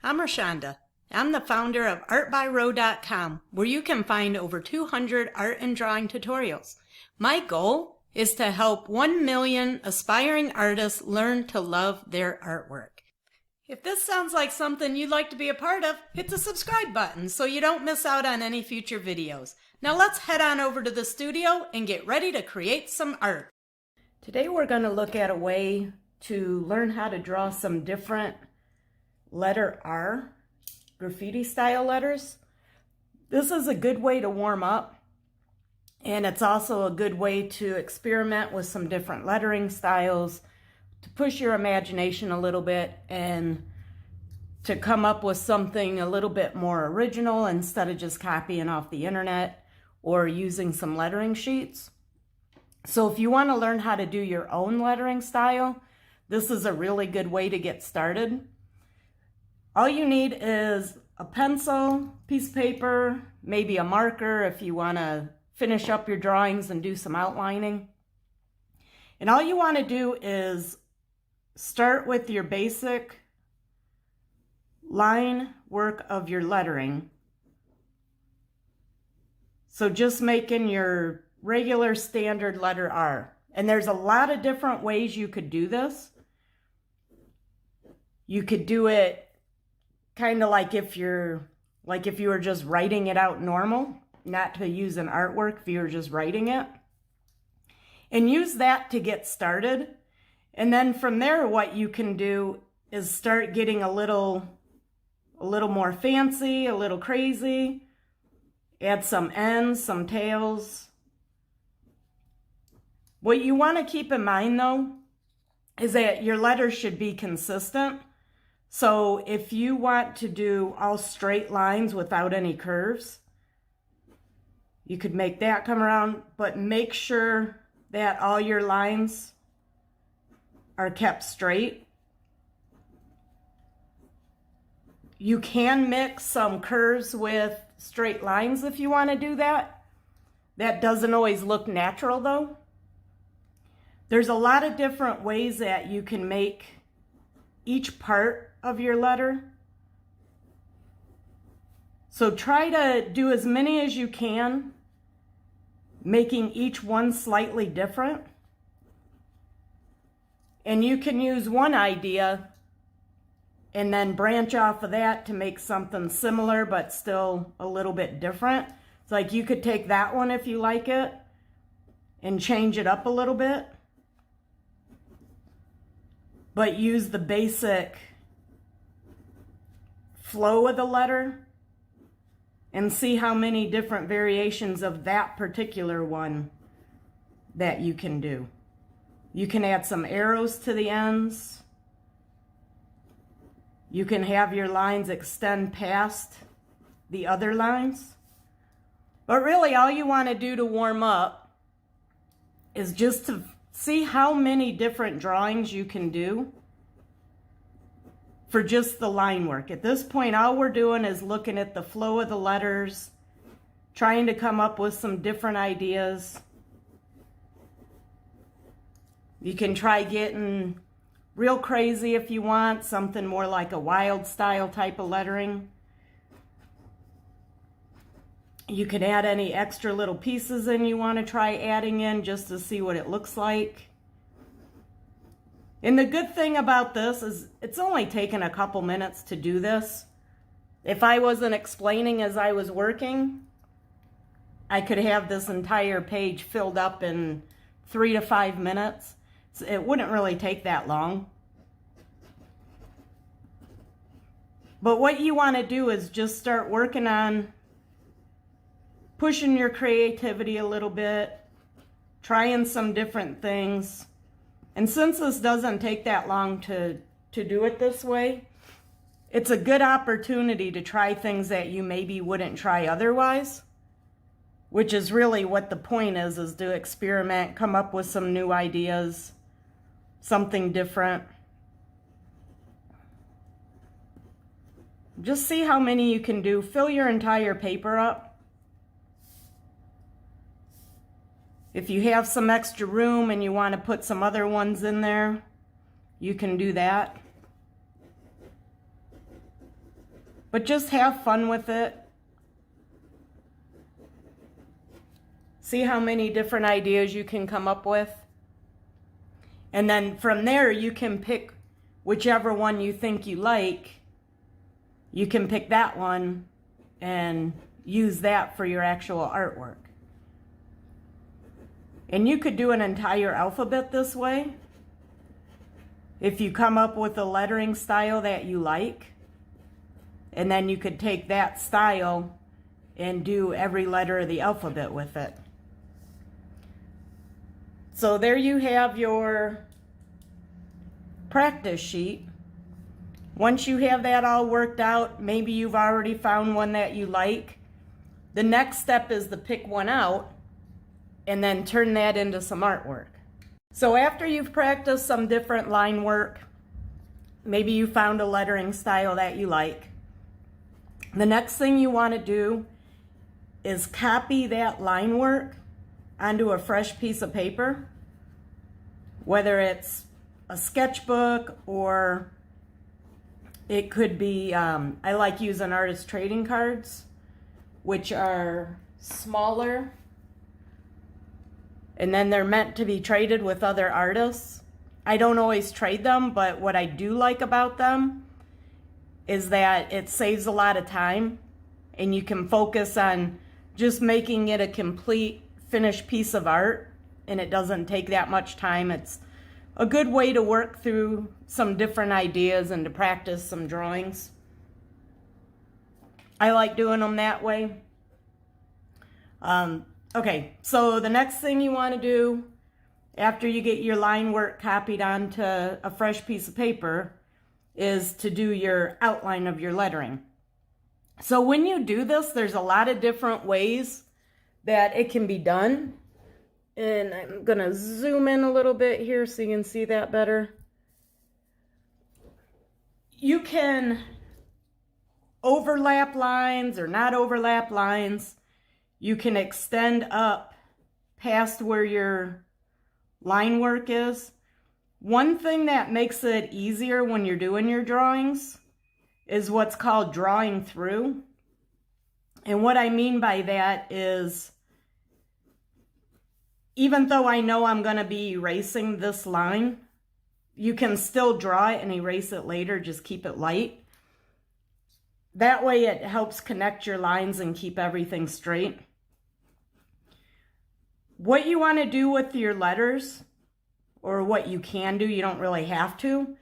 I'm Rashonda. I'm the founder of artbyrow.com, where you can find over 200 art and drawing tutorials. My goal is to help 1 million aspiring artists learn to love their artwork. If this sounds like something you'd like to be a part of, hit the subscribe button so you don't miss out on any future videos. Now let's head on over to the studio and get ready to create some art. Today we're going to look at a way to learn how to draw some different letter R graffiti style letters. This is a good way to warm up, and it's also a good way to experiment with some different lettering styles, to push your imagination a little bit and to come up with something a little bit more original instead of just copying off the internet or using some lettering sheets. So if you want to learn how to do your own lettering style, this is a really good way to get started. All you need is a pencil, piece of paper, maybe a marker if you want to finish up your drawings and do some outlining. And all you want to do is start with your basic line work of your lettering. So just making your regular standard letter R. And there's a lot of different ways you could do this. You could do it kind of like if you were just writing it out normal, not to use an artwork if you were just writing it. And use that to get started. And then from there, what you can do is start getting a little more fancy, a little crazy. Add some ends, some tails. What you want to keep in mind though, is that your letters should be consistent. So if you want to do all straight lines without any curves, you could make that come around, but make sure that all your lines are kept straight. You can mix some curves with straight lines if you want to do that. That doesn't always look natural though. There's a lot of different ways that you can make each part of your letter. So try to do as many as you can, making each one slightly different. And you can use one idea and then branch off of that to make something similar but still a little bit different. It's like you could take that one if you like it and change it up a little bit, but use the basic flow of the letter and see how many different variations of that particular one that you can do. You can add some arrows to the ends. You can have your lines extend past the other lines. But really all you want to do to warm up is just to see how many different drawings you can do for just the line work. At this point, all we're doing is looking at the flow of the letters, trying to come up with some different ideas. You can try getting real crazy if you want, something more like a wild style type of lettering. You can add any extra little pieces in you want to try adding in just to see what it looks like. And the good thing about this is it's only taken a couple minutes to do this. If I wasn't explaining as I was working, I could have this entire page filled up in 3 to 5 minutes. So it wouldn't really take that long. But what you want to do is just start working on pushing your creativity a little bit, trying some different things. And since this doesn't take that long to do it this way, it's a good opportunity to try things that you maybe wouldn't try otherwise, which is really what the point is to experiment, come up with some new ideas, something different. Just see how many you can do. Fill your entire paper up. If you have some extra room and you want to put some other ones in there, you can do that. But just have fun with it. See how many different ideas you can come up with. And then from there, you can pick whichever one you think you like. You can pick that one and use that for your actual artwork. And you could do an entire alphabet this way. If you come up with a lettering style that you like, and then you could take that style and do every letter of the alphabet with it. So there you have your practice sheet. Once you have that all worked out, maybe you've already found one that you like. The next step is to pick one out and then turn that into some artwork. So after you've practiced some different line work, maybe you found a lettering style that you like, the next thing you want to do is copy that line work onto a fresh piece of paper, whether it's a sketchbook or it could be, I like using artist trading cards, which are smaller, and then they're meant to be traded with other artists. I don't always trade them, but what I do like about them is that it saves a lot of time and you can focus on just making it a complete finished piece of art, and it doesn't take that much time. It's a good way to work through some different ideas and to practice some drawings. I like doing them that way. Okay, so the next thing you want to do after you get your line work copied onto a fresh piece of paper is to do your outline of your lettering. So when you do this, there's a lot of different ways that it can be done. And I'm going to zoom in a little bit here so you can see that better. You can overlap lines or not overlap lines. You can extend up past where your line work is. One thing that makes it easier when you're doing your drawings is what's called drawing through. And what I mean by that is, even though I know I'm going to be erasing this line, you can still draw it and erase it later, just keep it light. That way it helps connect your lines and keep everything straight. What you want to do with your letters, or what you can do, you don't really have to,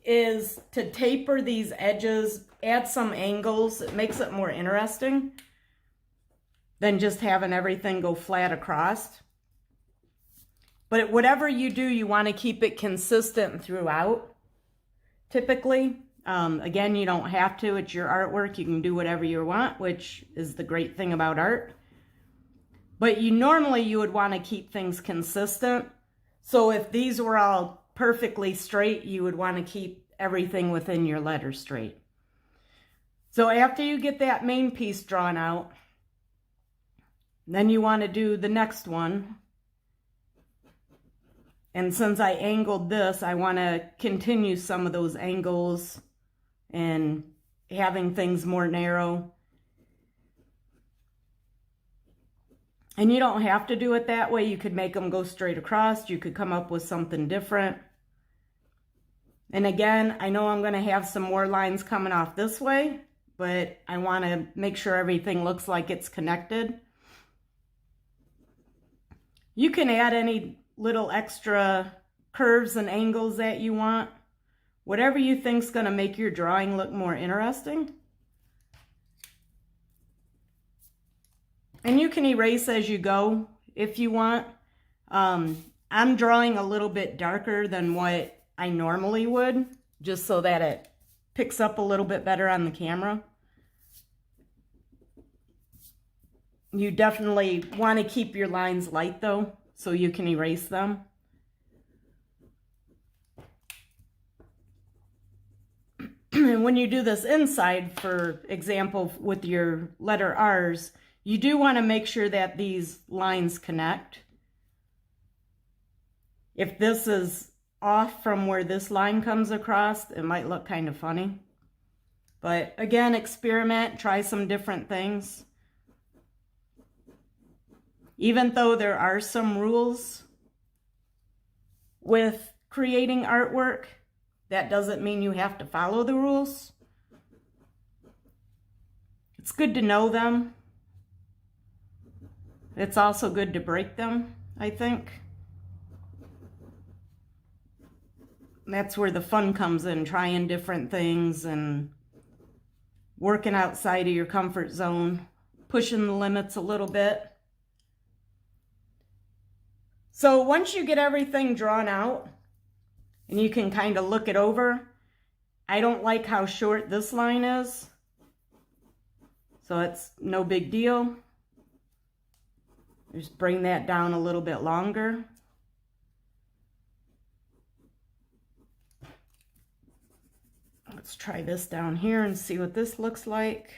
is to taper these edges, add some angles. It makes it more interesting than just having everything go flat across. But whatever you do, you want to keep it consistent throughout, typically. Again, you don't have to. It's your artwork. You can do whatever you want, which is the great thing about art. But normally you would want to keep things consistent. So if these were all perfectly straight, you would want to keep everything within your letter straight. So after you get that main piece drawn out, then you want to do the next one. And since I angled this, I want to continue some of those angles and having things more narrow. And you don't have to do it that way. You could make them go straight across. You could come up with something different. And again, I know I'm going to have some more lines coming off this way, but I want to make sure everything looks like it's connected. You can add any little extra curves and angles that you want. Whatever you think's going to make your drawing look more interesting. And you can erase as you go if you want. I'm drawing a little bit darker than what I normally would, just so that it picks up a little bit better on the camera. You definitely want to keep your lines light though, so you can erase them. And when you do this inside, for example, with your letter R's, you do want to make sure that these lines connect. If this is off from where this line comes across, it might look kind of funny. But again, experiment, try some different things. Even though there are some rules with creating artwork, that doesn't mean you have to follow the rules. It's good to know them. It's also good to break them, I think. That's where the fun comes in, trying different things and working outside of your comfort zone, pushing the limits a little bit. So once you get everything drawn out and you can kind of look it over, I don't like how short this line is, so it's no big deal. Just bring that down a little bit longer. Let's try this down here and see what this looks like.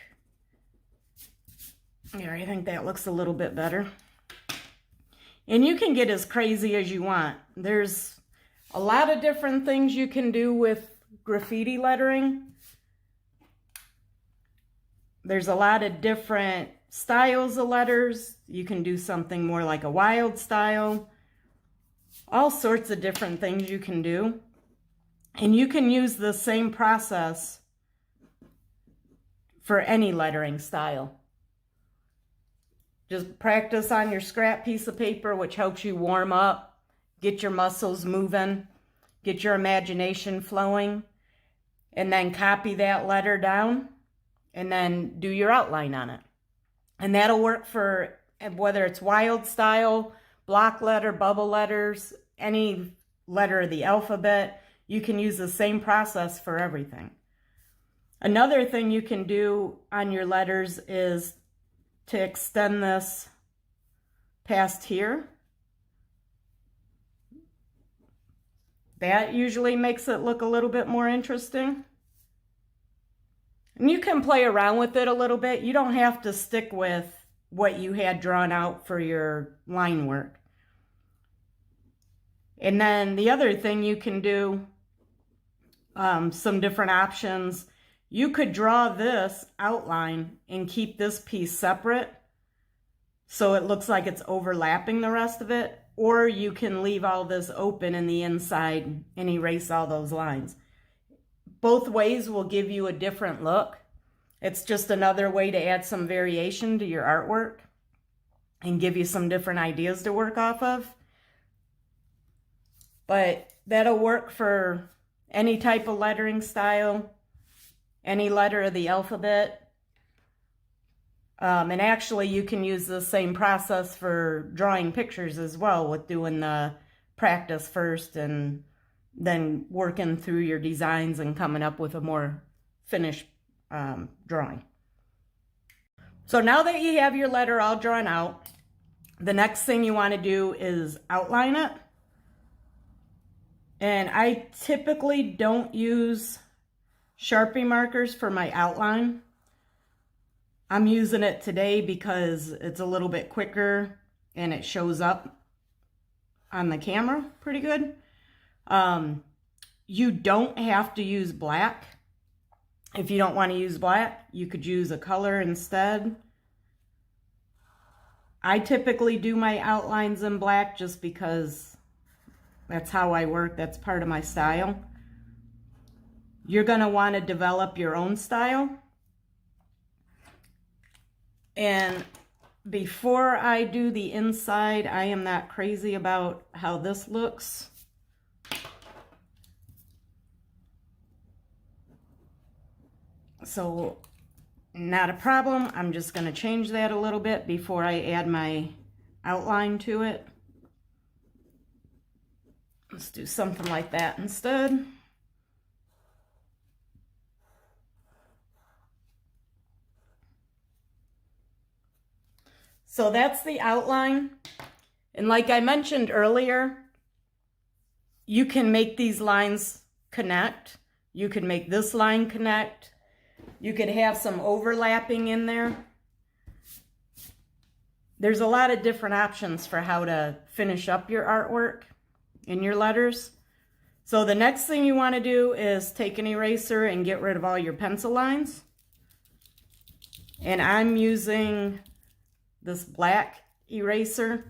Yeah, I think that looks a little bit better. And you can get as crazy as you want. There's a lot of different things you can do with graffiti lettering. There's a lot of different styles of letters. You can do something more like a wild style. All sorts of different things you can do. And you can use the same process for any lettering style. Just practice on your scrap piece of paper, which helps you warm up, get your muscles moving, get your imagination flowing, and then copy that letter down and then do your outline on it. And that'll work for whether it's wild style, block letter, bubble letters, any letter of the alphabet. You can use the same process for everything. Another thing you can do on your letters is to extend this past here. That usually makes it look a little bit more interesting. And you can play around with it a little bit. You don't have to stick with what you had drawn out for your line work. And then the other thing you can do, some different options. You could draw this outline and keep this piece separate so it looks like it's overlapping the rest of it, or you can leave all this open in the inside and erase all those lines. Both ways will give you a different look. It's just another way to add some variation to your artwork and give you some different ideas to work off of. But that'll work for any type of lettering style, any letter of the alphabet. And actually you can use the same process for drawing pictures as well, with doing the practice first and then working through your designs and coming up with a more finished drawing. So now that you have your letter all drawn out, the next thing you want to do is outline it. And I typically don't use Sharpie markers for my outline. I'm using it today because it's a little bit quicker and it shows up on the camera pretty good. You don't have to use black. If you don't want to use black, you could use a color instead. I typically do my outlines in black just because that's how I work. That's part of my style. You're going to want to develop your own style. And before I do the inside, I am not crazy about how this looks. So, not a problem. I'm just going to change that a little bit before I add my outline to it. Let's do something like that instead. So that's the outline. And like I mentioned earlier, you can make these lines connect. You can make this line connect. You could have some overlapping in there. There's a lot of different options for how to finish up your artwork in your letters. So the next thing you want to do is take an eraser and get rid of all your pencil lines. And I'm using this black eraser.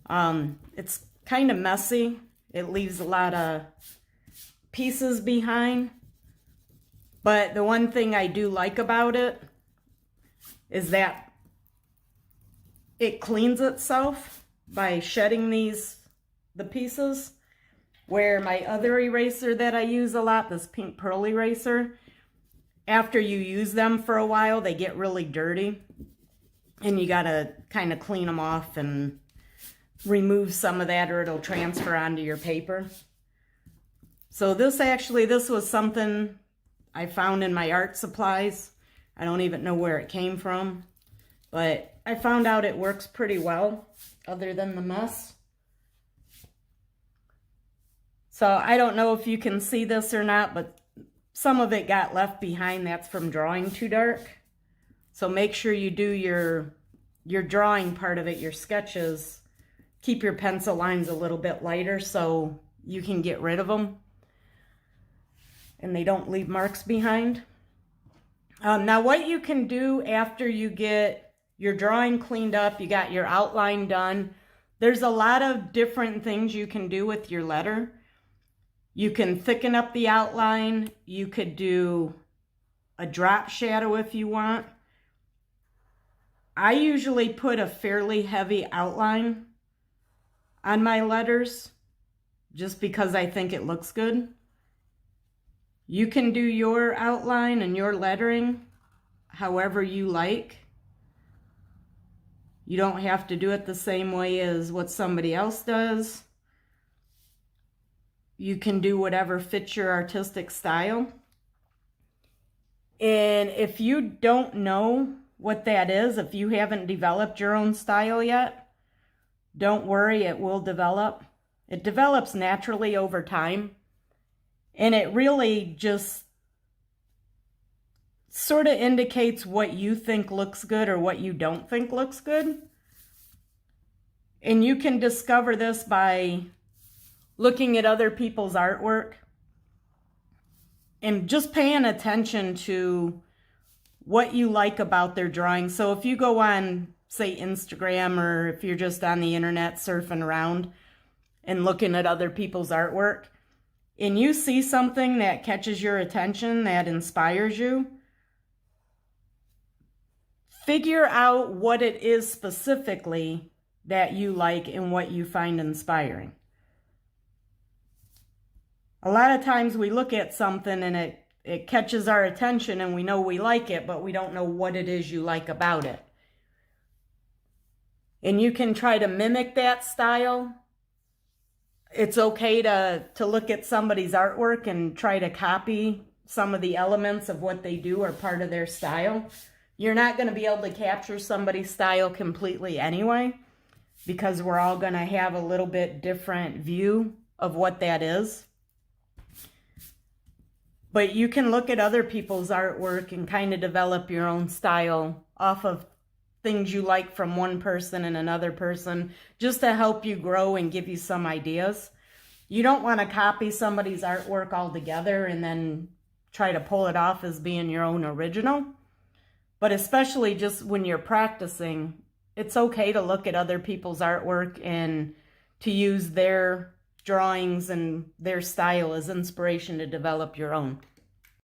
It's kind of messy. It leaves a lot of pieces behind. But the one thing I do like about it is that it cleans itself by shedding the pieces. Where my other eraser that I use a lot, this pink pearl eraser, after you use them for a while, they get really dirty. And you gotta kind of clean them off and remove some of that or it'll transfer onto your paper. So this was something I found in my art supplies. I don't even know where it came from, but I found out it works pretty well other than the mess. So I don't know if you can see this or not, but some of it got left behind. That's from drawing too dark. So make sure you do your drawing part of it, your sketches. Keep your pencil lines a little bit lighter so you can get rid of them and they don't leave marks behind. Now what you can do after you get your drawing cleaned up, you got your outline done, there's a lot of different things you can do with your letter. You can thicken up the outline. You could do a drop shadow if you want. I usually put a fairly heavy outline on my letters just because I think it looks good. You can do your outline and your lettering however you like. You don't have to do it the same way as what somebody else does. You can do whatever fits your artistic style. And if you don't know what that is, if you haven't developed your own style yet, don't worry, it will develop. It develops naturally over time. And it really just sort of indicates what you think looks good or what you don't think looks good. And you can discover this by looking at other people's artwork and just paying attention to what you like about their drawings. So if you go on, say, Instagram, or if you're just on the internet surfing around and looking at other people's artwork, and you see something that catches your attention, that inspires you, figure out what it is specifically that you like and what you find inspiring. A lot of times we look at something and it catches our attention and we know we like it, but we don't know what it is you like about it. And you can try to mimic that style. It's okay to look at somebody's artwork and try to copy some of the elements of what they do or part of their style. You're not going to be able to capture somebody's style completely anyway, because we're all going to have a little bit different view of what that is. But you can look at other people's artwork and kind of develop your own style off of things you like from one person and another person, just to help you grow and give you some ideas. You don't want to copy somebody's artwork altogether and then try to pull it off as being your own original. But especially just when you're practicing, it's okay to look at other people's artwork and to use their drawings and their style as inspiration to develop your own.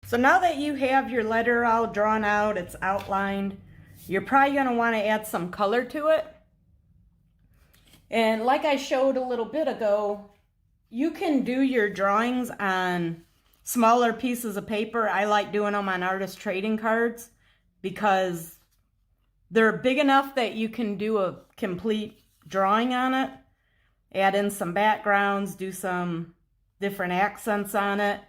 So now that you have your letter all drawn out, it's outlined, you're probably going to want to add some color to it. And like I showed a little bit ago, you can do your drawings on smaller pieces of paper. I like doing them on artist trading cards because they're big enough that you can do a complete drawing on it. Add in some backgrounds, do some different accents on it.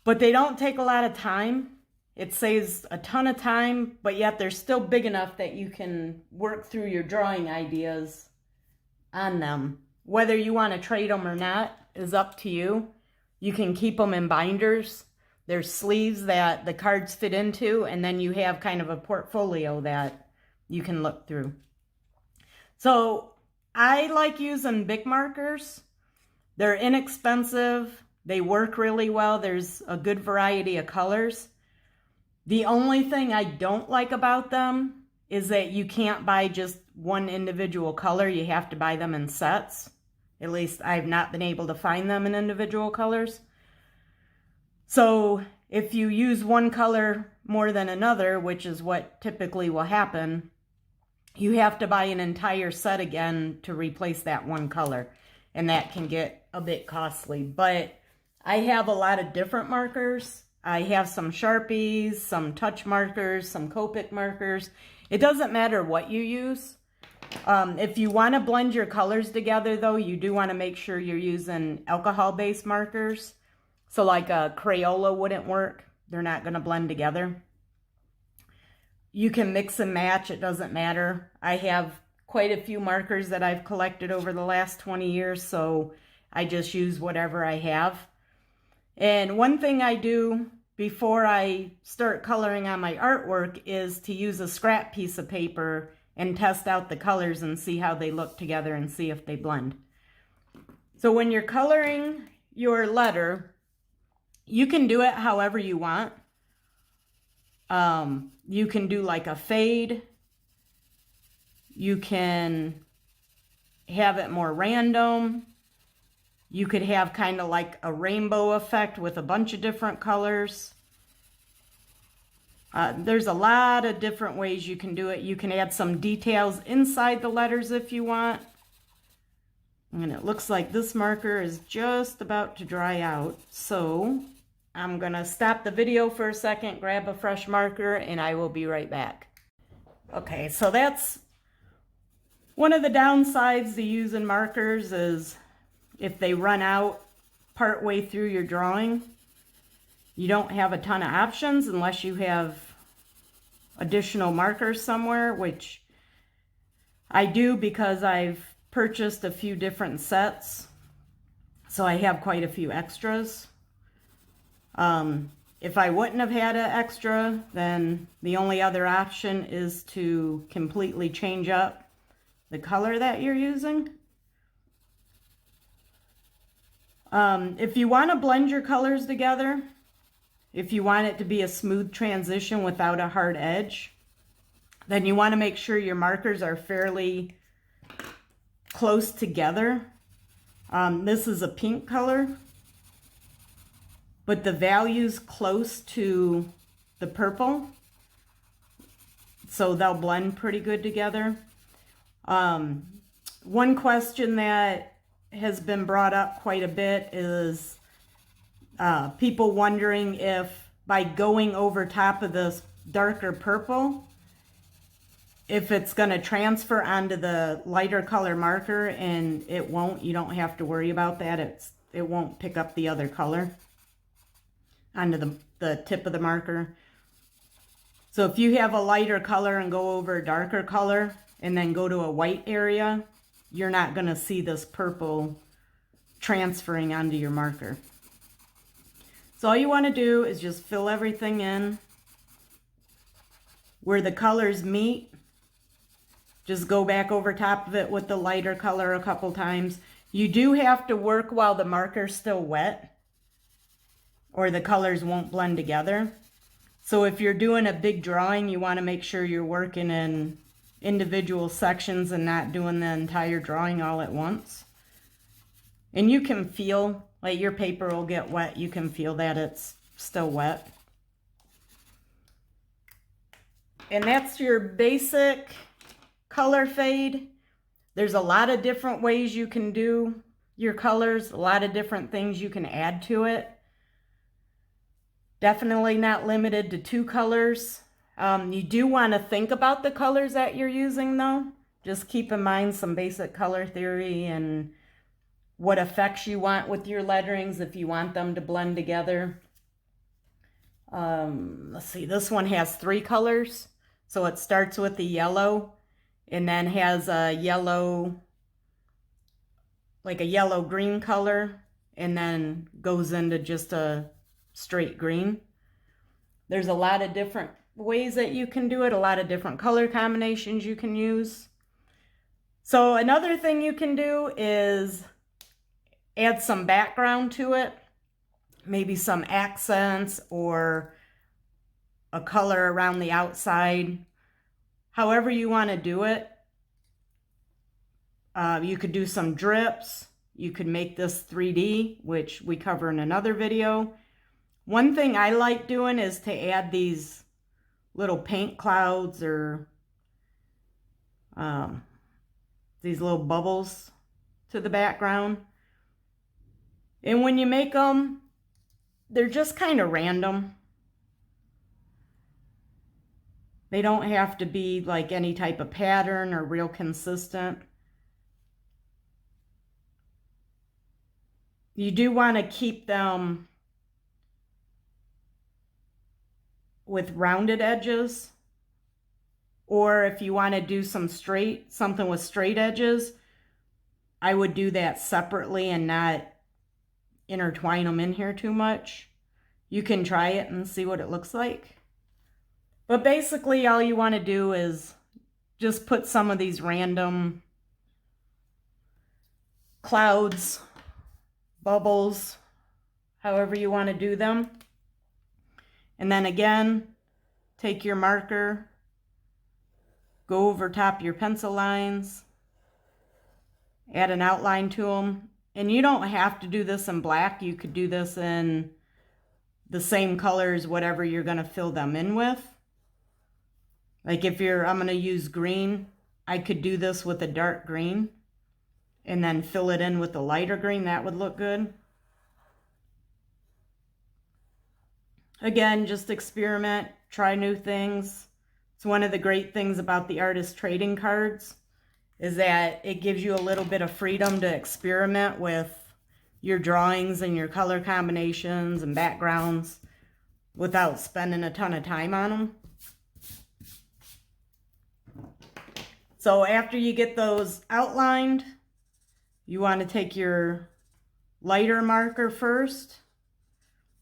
But they don't take a lot of time. It saves a ton of time, but yet they're still big enough that you can work through your drawing ideas on them. Whether you want to trade them or not is up to you. You can keep them in binders. There's sleeves that the cards fit into, and then you have kind of a portfolio that you can look through. So I like using Bic markers They're inexpensive. They work really well. There's a good variety of colors. The only thing I don't like about them is that you can't buy just one individual color. You have to buy them in sets. At least I've not been able to find them in individual colors. So if you use one color more than another, which is what typically will happen, you have to buy an entire set again to replace that one color. And that can get a bit costly. But I have a lot of different markers. I have some Sharpies, some touch markers, some Copic markers. It doesn't matter what you use. If you want to blend your colors together, though, you do want to make sure you're using alcohol-based markers. So like a Crayola wouldn't work. They're not going to blend together. You can mix and match. It doesn't matter. I have quite a few markers that I've collected over the last 20 years, so I just use whatever I have. And one thing I do before I start coloring on my artwork is to use a scrap piece of paper and test out the colors and see how they look together and see if they blend. So when you're coloring your letter, you can do it however you want. You can do like a fade. You can have it more random. You could have kind of like a rainbow effect with a bunch of different colors. There's a lot of different ways you can do it. You can add some details inside the letters if you want. And it looks like this marker is just about to dry out. So I'm gonna stop the video for a second, grab a fresh marker, and I will be right back. Okay, so that's one of the downsides to using markers is if they run out partway through your drawing, you don't have a ton of options unless you have additional markers somewhere, which I do because I've purchased a few different sets. So I have quite a few extras. If I wouldn't have had an extra, then the only other option is to completely change up the color that you're using. If you want to blend your colors together, if you want it to be a smooth transition without a hard edge, then you want to make sure your markers are fairly close together. This is a pink color, but the value's close to the purple, so they'll blend pretty good together. One question that has been brought up quite a bit is people wondering if by going over top of this darker purple, if it's going to transfer onto the lighter color marker, and it won't. You don't have to worry about that. It won't pick up the other color onto the tip of the marker. So if you have a lighter color and go over a darker color and then go to a white area, you're not going to see this purple transferring onto your marker. So all you want to do is just fill everything in. Where the colors meet, just go back over top of it with the lighter color a couple times. You do have to work while the marker's still wet, or the colors won't blend together. So if you're doing a big drawing, you want to make sure you're working in individual sections and not doing the entire drawing all at once. And you can feel, like your paper will get wet, you can feel that it's still wet. And that's your basic color fade. There's a lot of different ways you can do your colors, a lot of different things you can add to it. Definitely not limited to 2 colors. You do want to think about the colors that you're using though. Just keep in mind some basic color theory and what effects you want with your letterings if you want them to blend together. Let's see, this one has 3 colors. So it starts with the yellow and then has a yellow, like a yellow-green color, and then goes into just a straight green. There's a lot of different ways that you can do it, a lot of different color combinations you can use. So another thing you can do is add some background to it, maybe some accents or a color around the outside, however you want to do it. You could do some drips. You could make this 3D, which we cover in another video. One thing I like doing is to add these little paint clouds or these little bubbles to the background. And when you make them, they're just kind of random. They don't have to be like any type of pattern or real consistent. You do want to keep them with rounded edges, or if you want to do something with straight edges, I would do that separately and not intertwine them in here too much. You can try it and see what it looks like. But basically all you want to do is just put some of these random clouds, bubbles, however you want to do them. And then again, take your marker, go over top your pencil lines, add an outline to them. And you don't have to do this in black. You could do this in the same colors, whatever you're going to fill them in with. Like I'm going to use green, I could do this with a dark green and then fill it in with a lighter green. That would look good. Again, just experiment, try new things. It's one of the great things about the artist trading cards is that it gives you a little bit of freedom to experiment with your drawings and your color combinations and backgrounds without spending a ton of time on them. So after you get those outlined, you want to take your lighter marker first.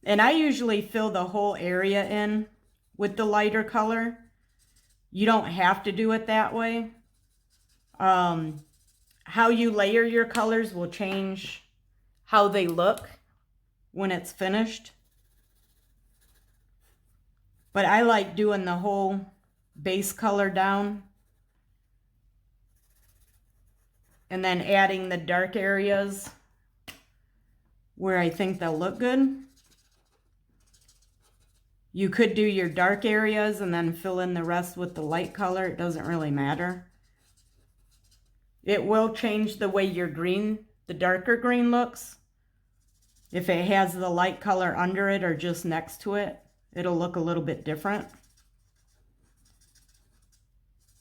And I usually fill the whole area in with the lighter color. You don't have to do it that way. How you layer your colors will change how they look when it's finished. But I like doing the whole base color down and then adding the dark areas where I think they'll look good. You could do your dark areas and then fill in the rest with the light color. It doesn't really matter. It will change the way your green, the darker green looks. If it has the light color under it or just next to it, it'll look a little bit different.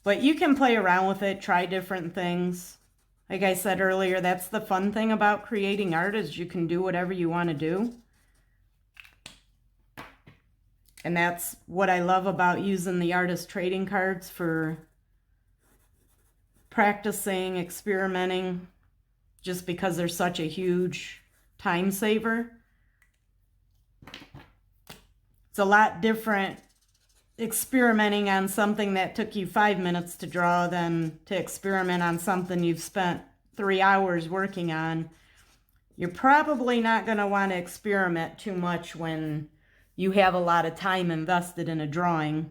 But you can play around with it, try different things. Like I said earlier, that's the fun thing about creating art is you can do whatever you want to do. And that's what I love about using the artist trading cards for practicing, experimenting, just because they're such a huge time saver. It's a lot different experimenting on something that took you 5 minutes to draw than to experiment on something you've spent 3 hours working on. You're probably not going to want to experiment too much when you have a lot of time invested in a drawing.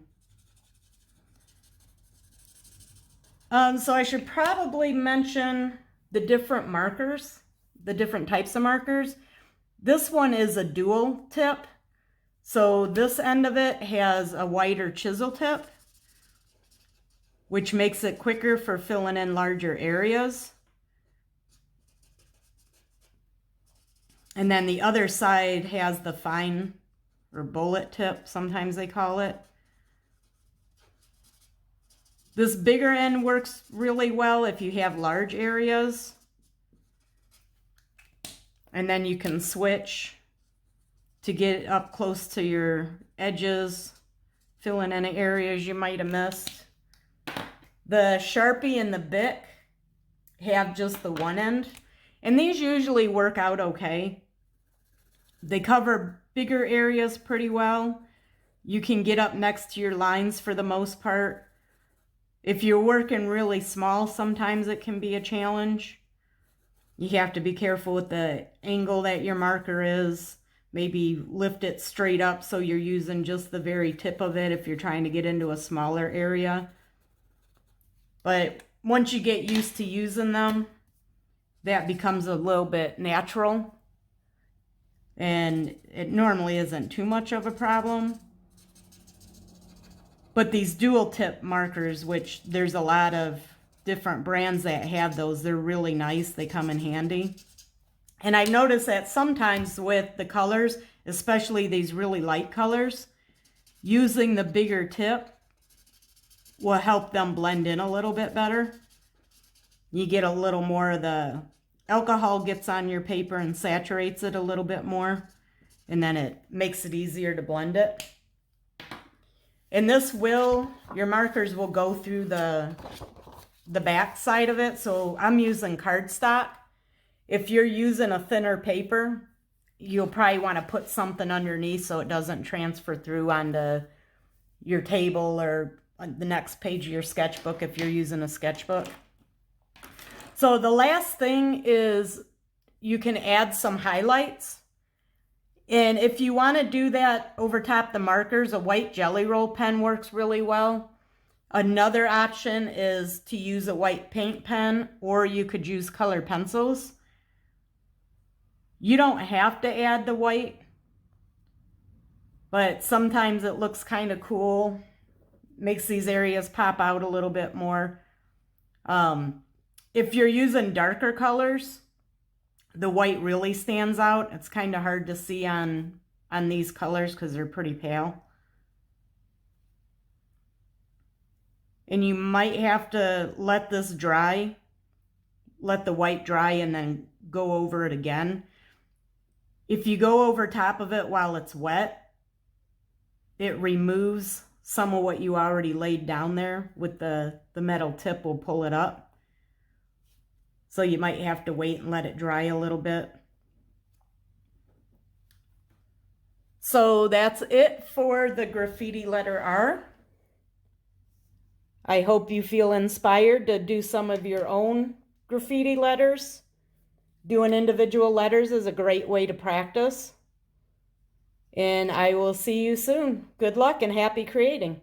So I should probably mention the different markers, the different types of markers. This one is a dual tip. So this end of it has a wider chisel tip, which makes it quicker for filling in larger areas. And then the other side has the fine or bullet tip, sometimes they call it. This bigger end works really well if you have large areas. And then you can switch to get up close to your edges, fill in any areas you might have missed. The Sharpie and the Bic have just the one end, and these usually work out okay. They cover bigger areas pretty well. You can get up next to your lines for the most part. If you're working really small, sometimes it can be a challenge. You have to be careful with the angle that your marker is. Maybe lift it straight up so you're using just the very tip of it if you're trying to get into a smaller area. But once you get used to using them, that becomes a little bit natural. And it normally isn't too much of a problem. But these dual tip markers, which there's a lot of different brands that have those, they're really nice. They come in handy. And I noticed that sometimes with the colors, especially these really light colors, using the bigger tip will help them blend in a little bit better. You get a little more of the alcohol gets on your paper and saturates it a little bit more, and then it makes it easier to blend it. And this your markers will go through the back side of it. So I'm using cardstock. If you're using a thinner paper, you'll probably want to put something underneath so it doesn't transfer through onto your table or the next page of your sketchbook if you're using a sketchbook. So the last thing is you can add some highlights. And if you want to do that over top the markers, a white Jelly Roll pen works really well. Another option is to use a white paint pen, or you could use colored pencils. You don't have to add the white, but sometimes it looks kind of cool. Makes these areas pop out a little bit more. If you're using darker colors, the white really stands out. It's kind of hard to see on these colors because they're pretty pale. And you might have to let this dry, let the white dry, and then go over it again. If you go over top of it while it's wet, it removes some of what you already laid down there. With the metal tip will pull it up. So you might have to wait and let it dry a little bit. So that's it for the graffiti letter R. I hope you feel inspired to do some of your own graffiti letters. Doing individual letters is a great way to practice. And I will see you soon. Good luck and happy creating.